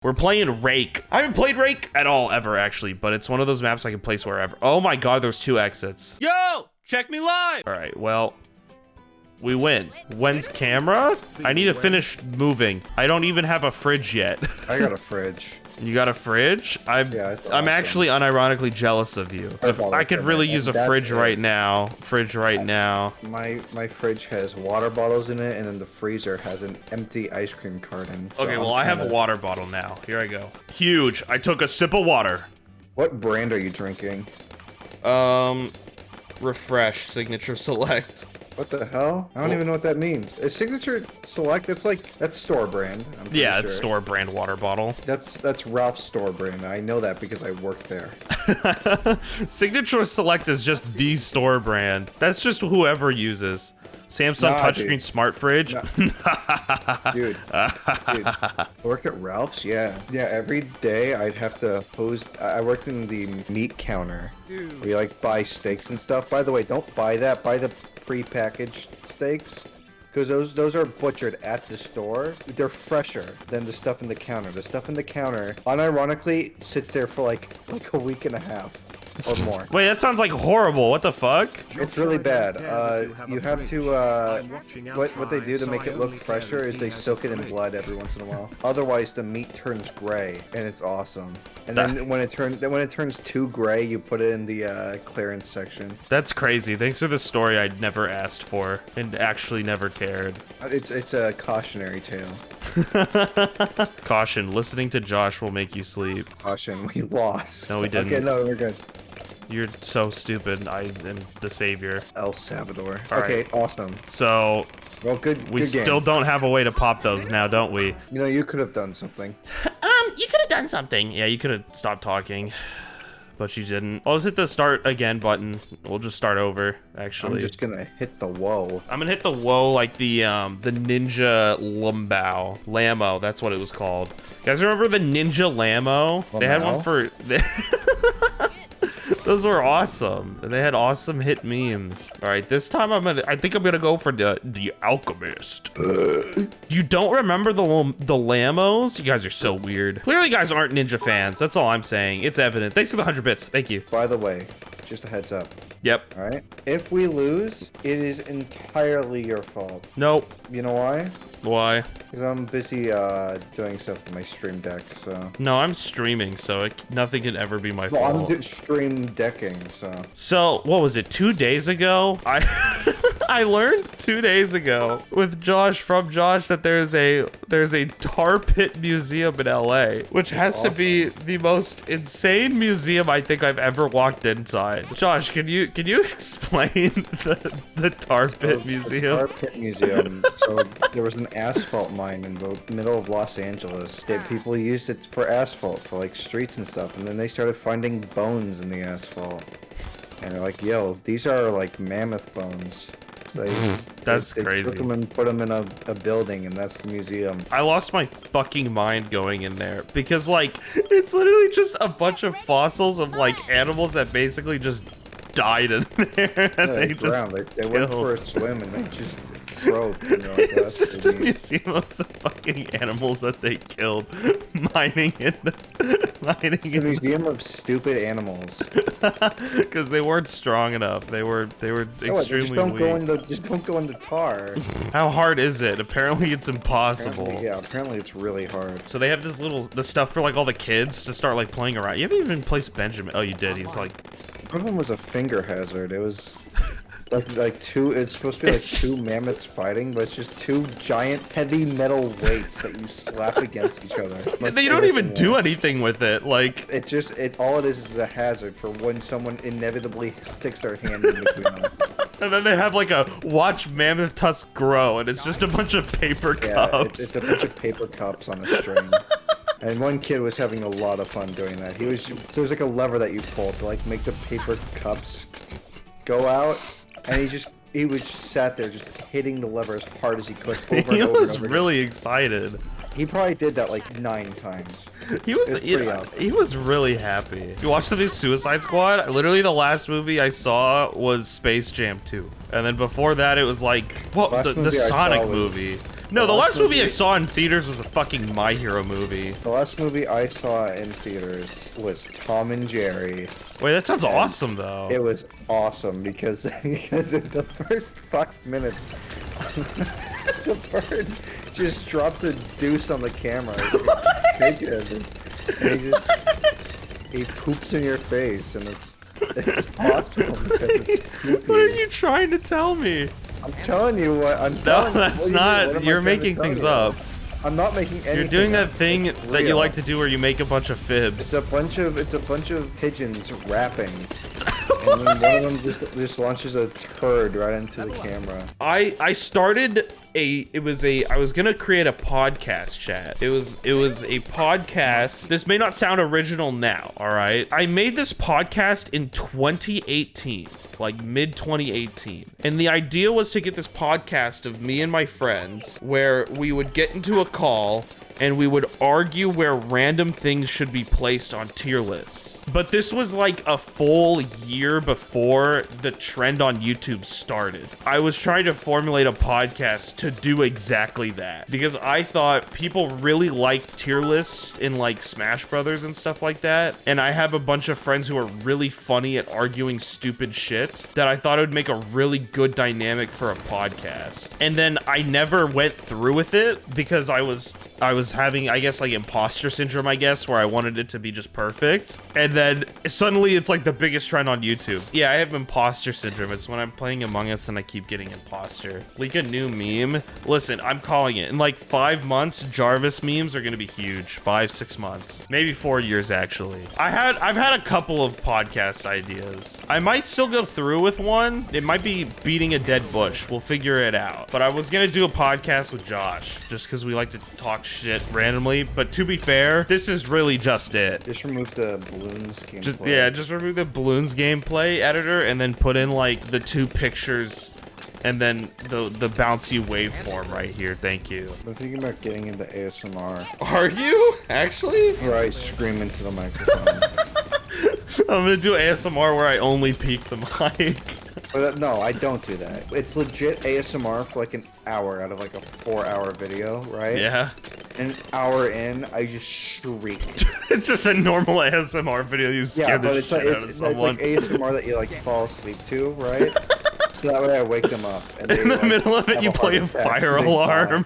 We're playing Rake. I haven't played Rake at all ever, actually, but it's one of those maps I can place wherever. Oh my God, there's 2 exits. Yo, check me live. All right, well, we win. When's camera? I need to finish moving. I don't even have a fridge yet. I got a fridge. You got a fridge? I'm awesome. actually unironically jealous of you. So I could really use a fridge right now. My fridge has water bottles in it, and then the freezer has an empty ice cream carton. So okay, well, I have a water bottle now. Here I go. Huge. I took a sip of water. What brand are you drinking? Refresh Signature Select. What the hell? I don't even know what that means. Is Signature Select? That's store brand. Yeah, it's store brand water bottle. That's Ralph's store brand. I know that because I work there. Signature Select is just the store brand. That's just whoever uses. Samsung touchscreen smart fridge. Dude, I worked at Ralph's. Yeah, every day I'd have to hose. I worked in the meat counter. Dude. Where you like buy steaks and stuff. By the way, don't buy that. Buy the pre-packaged steaks. Because those are butchered at the store. They're fresher than the stuff in the counter. The stuff in the counter, unironically, sits there for like a week and a half. Or more. Wait, that sounds like horrible. What the fuck? It's really bad. You have to, what they do to make it look fresher is they soak it in blood every once in a while. Otherwise, the meat turns gray, and it's awesome. And then when it turns too gray, you put it in the clearance section. That's crazy. Thanks for the story I'd never asked for and actually never cared. It's a cautionary tale. Caution, listening to Josh will make you sleep. Caution, we lost. No, we didn't. Okay, no, we're good. You're so stupid. I am the savior. El Salvador. All okay, right. Awesome. So, well, good. We good still game. don't have a way to pop those now, don't we? You know, you could have done something. You could have done something. Yeah, you could have stopped talking, but you didn't. I'll just hit the start again button. We'll just start over, actually. I'm just gonna hit the whoa. I'm gonna hit the whoa like the Ninja Lambo. That's what it was called. You guys remember the Ninja Lambo? They had one for... Those were awesome. And they had awesome hit memes. All right, this time I think I'm gonna go for the Alchemist. You don't remember the Lambos? You guys are so weird. Clearly, you guys aren't Ninja fans. That's all I'm saying. It's evident. Thanks for the 100 bits. Thank you. By the way, just a heads up. Yep. All right. If we lose, it is entirely your fault. Nope. You know why? Why? Because I'm busy doing stuff with my stream deck, so... No, I'm streaming, so nothing can ever be my fault. I'm stream decking, so... So, what was it, 2 days ago? I learned 2 days ago with Josh, from Josh, that there's a tar pit museum in LA, which has to be the most insane museum I think I've ever walked inside. Josh, can you explain the tar pit museum? The tar pit museum. So there was an asphalt mine in the middle of Los Angeles. People used it for asphalt, for like streets and stuff, and then they started finding bones in the asphalt. And they're like, yo, these are like mammoth bones. So that's they crazy. Took them and put them in a building, and that's the museum. I lost my fucking mind going in there because, like, it's literally just a bunch of fossils of like animals that basically just died in there. Yeah, they drowned. They went for a swim and they just broke. You know, it's just a museum of the fucking animals that they killed, mining in the It's a museum of stupid animals. Because they weren't strong enough. They were extremely weak. Just don't go in the tar. How hard is it? Apparently it's impossible. Apparently it's really hard. So they have the stuff for like all the kids to start like playing around. You haven't even placed Benjamin. Oh, you did. He's like... One of them was a finger hazard. It was like two. It's supposed to be like two mammoths fighting, but it's just two giant heavy metal weights that you slap against each other. You don't even do anything with it. Like all it is a hazard for when someone inevitably sticks their hand in between them. And then they have like a watch mammoth tusk grow, and it's just a bunch of paper cups. It's a bunch of paper cups on a string. And one kid was having a lot of fun doing that. So there's like a lever that you pull to like make the paper cups go out, and he was sat there just hitting the lever as hard as he could over and over. He was really excited. He probably did that like 9 times. He was really happy. You watched the new Suicide Squad? Literally the last movie I saw was Space Jam 2. And then before that it was like, what, the Sonic movie. No, the last movie I saw in theaters was the fucking My Hero movie. The last movie I saw in theaters was Tom and Jerry. Wait, that sounds awesome though. It was awesome because in the first 5 minutes, the bird just drops a deuce on the camera. And he poops in your face, and it's awesome. What are you trying to tell me? I'm telling you what. No, that's not. You're making things up. I'm not making anything. You're doing that thing that you like to do where you make a bunch of fibs. It's a bunch of pigeons rapping. And then one of them just launches a turd right into the camera. I started I was gonna create a podcast chat. It was a podcast. This may not sound original now, all right? I made this podcast in 2018. Like mid 2018. And the idea was to get this podcast of me and my friends where we would get into a call and we would argue where random things should be placed on tier lists. But this was like a full year before the trend on YouTube started. I was trying to formulate a podcast to do exactly that because I thought people really like tier lists in like Smash Brothers and stuff like that. And I have a bunch of friends who are really funny at arguing stupid shit that I thought it would make a really good dynamic for a podcast. And then I never went through with it because I was having, I guess, like imposter syndrome, I guess, where I wanted it to be just perfect. And then suddenly it's like the biggest trend on YouTube. Yeah, I have imposter syndrome. It's when I'm playing Among Us and I keep getting imposter. Leak a new meme. Listen, I'm calling it. In like 5 months, Jarvis memes are gonna be huge. 5-6 months. Maybe 4 years, actually. I've had a couple of podcast ideas. I might still go through with one. It might be beating a dead bush. We'll figure it out. But I was gonna do a podcast with Josh, just because we like to talk shit randomly, but to be fair, this is really just it. Just remove the balloons gameplay. Just remove the balloons gameplay editor and then put in like the 2 pictures and then the bouncy waveform right here. Thank you. I'm thinking about getting into ASMR. Are you? Actually? Where I scream into the microphone. I'm gonna do ASMR where I only peek the mic. No, I don't do that. It's legit ASMR for like an hour out of like a 4-hour video, right? Yeah. An hour in, I just shriek. It's just a normal ASMR video. You scare the shit out of someone. It's like ASMR that you like fall asleep to, right? So that way I wake them up. And in the middle of it, you play a fire alarm.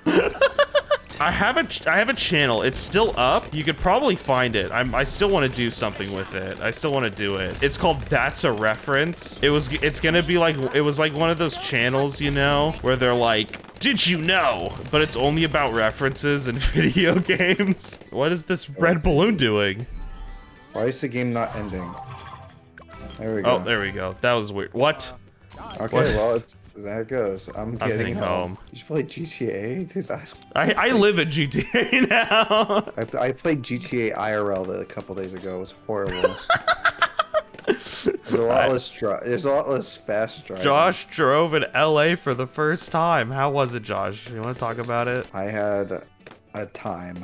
I have a channel. It's still up. You could probably find it. I still want to do something with it. I still want to do it. It's called That's a Reference. It's gonna be like, it was like one of those channels, you know, where they're like, did you know? But it's only about references and video games. What is this red balloon doing? Why is the game not ending? There we go. Oh, there we go. That was weird. What? Okay, well, there it goes. I'm getting home. You should play GTA, dude. I live in GTA now. I played GTA IRL a couple days ago. It was horrible. There's a lot less fast driving. Josh drove in LA for the first time. How was it, Josh? You want to talk about it? I had a time.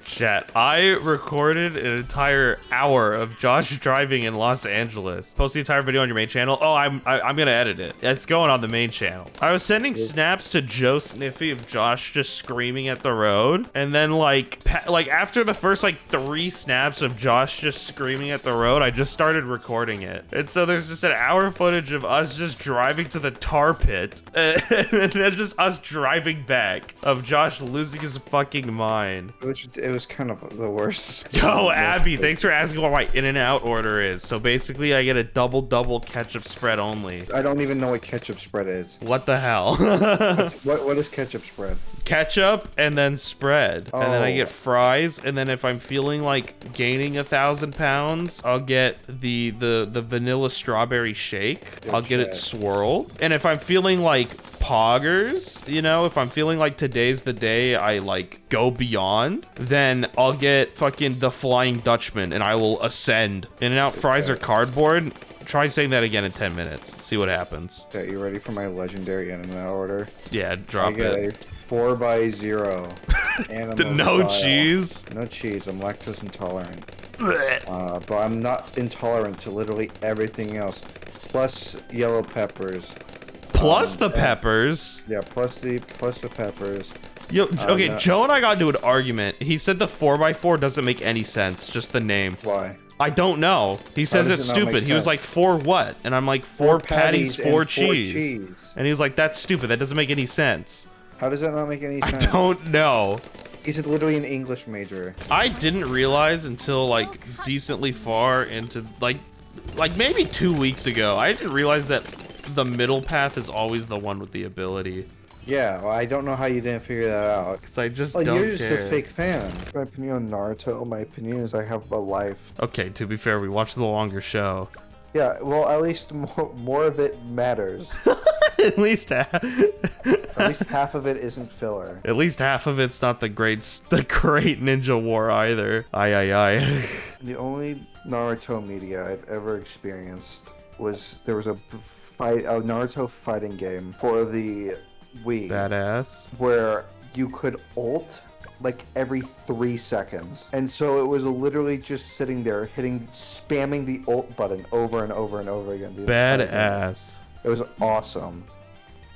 Chat, I recorded an entire hour of Josh driving in Los Angeles. Post the entire video on your main channel. Oh, I'm gonna edit it. It's going on the main channel. I was sending snaps to Joe Sniffy of Josh just screaming at the road, and then like after the first like 3 snaps of Josh just screaming at the road, I just started recording it. And so there's just an hour footage of us just driving to the tar pit, and then just us driving back of Josh losing his fucking mind. It was kind of the worst. Yo, Abby, thanks for asking what my In-N-Out order is. So basically, I get a double ketchup spread only. I don't even know what ketchup spread is. What the hell? What is ketchup spread? Ketchup and then spread. Oh. And then I get fries. And then if I'm feeling like gaining 1,000 pounds, I'll get the vanilla strawberry shake. I'll get it swirled. And if I'm feeling like poggers, you know, if I'm feeling like today's the day I like go beyond, then I'll get fucking the Flying Dutchman and I will ascend. In-N-Out fries are cardboard. Try saying that again in 10 minutes. See what happens. Okay, you ready for my legendary In-N-Out order? Yeah, drop it. I get a 4x0 animal no style. Cheese? No cheese. I'm lactose intolerant. But I'm not intolerant to literally everything else. Plus yellow peppers. Plus the peppers. Yeah, plus the peppers. Yo, okay, Joe and I got into an argument. He said the 4x4 doesn't make any sense, just the name. Why? I don't know. He says it's stupid. He was like, 4 what? And I'm like, 4 patties, 4 cheese. And he was like, that's stupid. That doesn't make any sense. How does that not make any sense? I don't know. He's literally an English major. I didn't realize until like decently far into like maybe 2 weeks ago. I didn't realize that the middle path is always the one with the ability. Yeah, well, I don't know how you didn't figure that out. Because I just don't care. You're just a fake fan. My opinion on Naruto, my opinion is I have a life. Okay, to be fair, we watched the longer show. Yeah, well, at least more of it matters. At least half. At least half of it isn't filler. At least half of it's not the great ninja war either. Aye. The only Naruto media I've ever experienced was there was a Naruto fighting game for the Wii. Badass. Where you could ult like every 3 seconds. And so it was literally just sitting there spamming the ult button over and over and over again. Badass. It was awesome.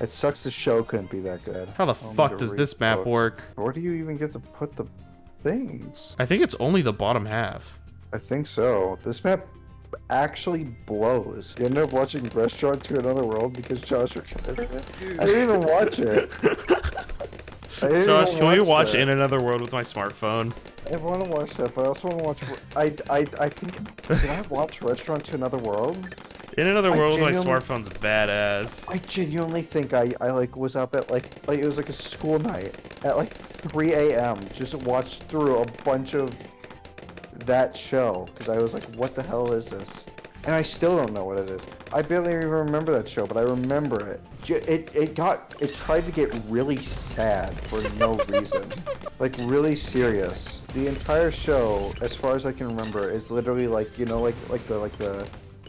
It sucks the show couldn't be that good. How the fuck does this map work? Where do you even get to put the things? I think it's only the bottom half. I think so. This map actually blows. You end up watching Restaurant to Another World because Josh recommended it. I didn't even watch it. Josh, can we watch In Another World with my smartphone? I want to watch that, but I also want to watch... I think... Did I watch Restaurant to Another World? In Another World with my smartphone's badass. I genuinely think I like was up at like it was like a school night at like 3 a.m. just watched through a bunch of that show because I was like, what the hell is this? And I still don't know what it is. I barely even remember that show, but I remember it. It tried to get really sad for no reason. Like really serious. The entire show, as far as I can remember, is literally like, you know, like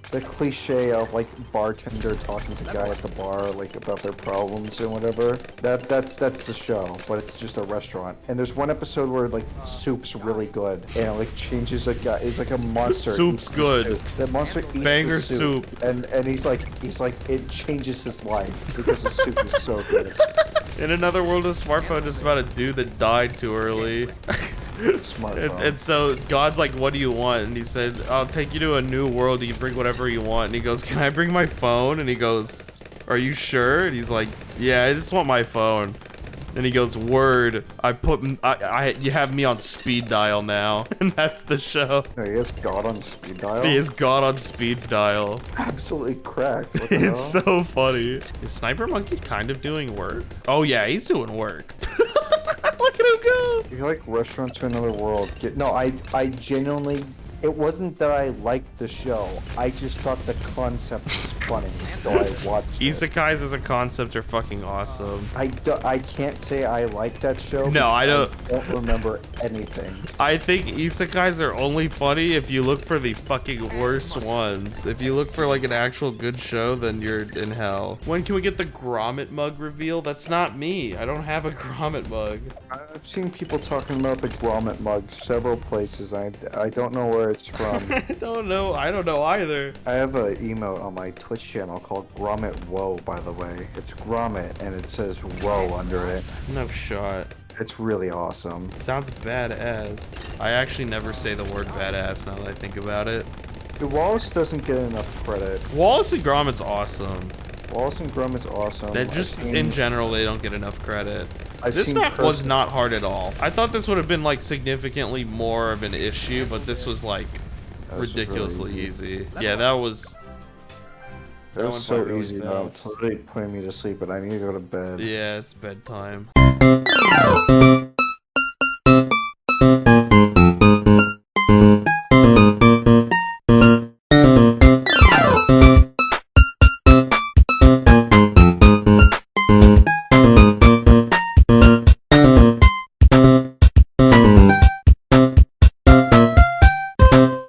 the cliche of like bartender talking to guy at the bar like about their problems and whatever. That's the show, but it's just a restaurant. And there's one episode where like soup's really good and it like changes a guy. It's like a monster. Soup's good. That monster eats banger the soup. And he's like it changes his life because the soup is so good. In Another World, a smartphone is about a dude that died too early. And so God's like, what do you want? And he said, I'll take you to a new world. You can bring whatever you want. And he goes, can I bring my phone? And he goes, are you sure? And he's like, yeah, I just want my phone. And he goes, word, you have me on speed dial now. And that's the show. No, he has God on speed dial? He has God on speed dial. Absolutely cracked. What the It's so funny. Is Sniper Monkey kind of doing work? Oh yeah, he's doing work. Look at him go. You like Restaurant to Another World. No, I genuinely... It wasn't that I liked the show. I just thought the concept was funny, so I watched it. Isekais as a concept are fucking awesome. I can't say I like that show. No, I don't remember anything. I think isekais are only funny if you look for the fucking worst ones. If you look for like an actual good show, then you're in hell. When can we get the Grommet mug reveal? That's not me. I don't have a Grommet mug. I've seen people talking about the Grommet mug several places. I don't know where it's from. I don't know either. I have an emote on my Twitch channel called Grommet Whoa, by the way. It's Grommet and it says Whoa under it. No shot. It's really awesome. Sounds badass. I actually never say the word badass now that I think about it. Dude, Wallace doesn't get enough credit. Wallace and Gromit's awesome. Wallace and Gromit's awesome. That just in general they don't get enough credit. This map was not hard at all. I thought this would have been like significantly more of an issue, but this was like ridiculously really easy. Yeah, that was so easy though. It's literally putting me to sleep, but I need to go to bed. Yeah, it's bedtime.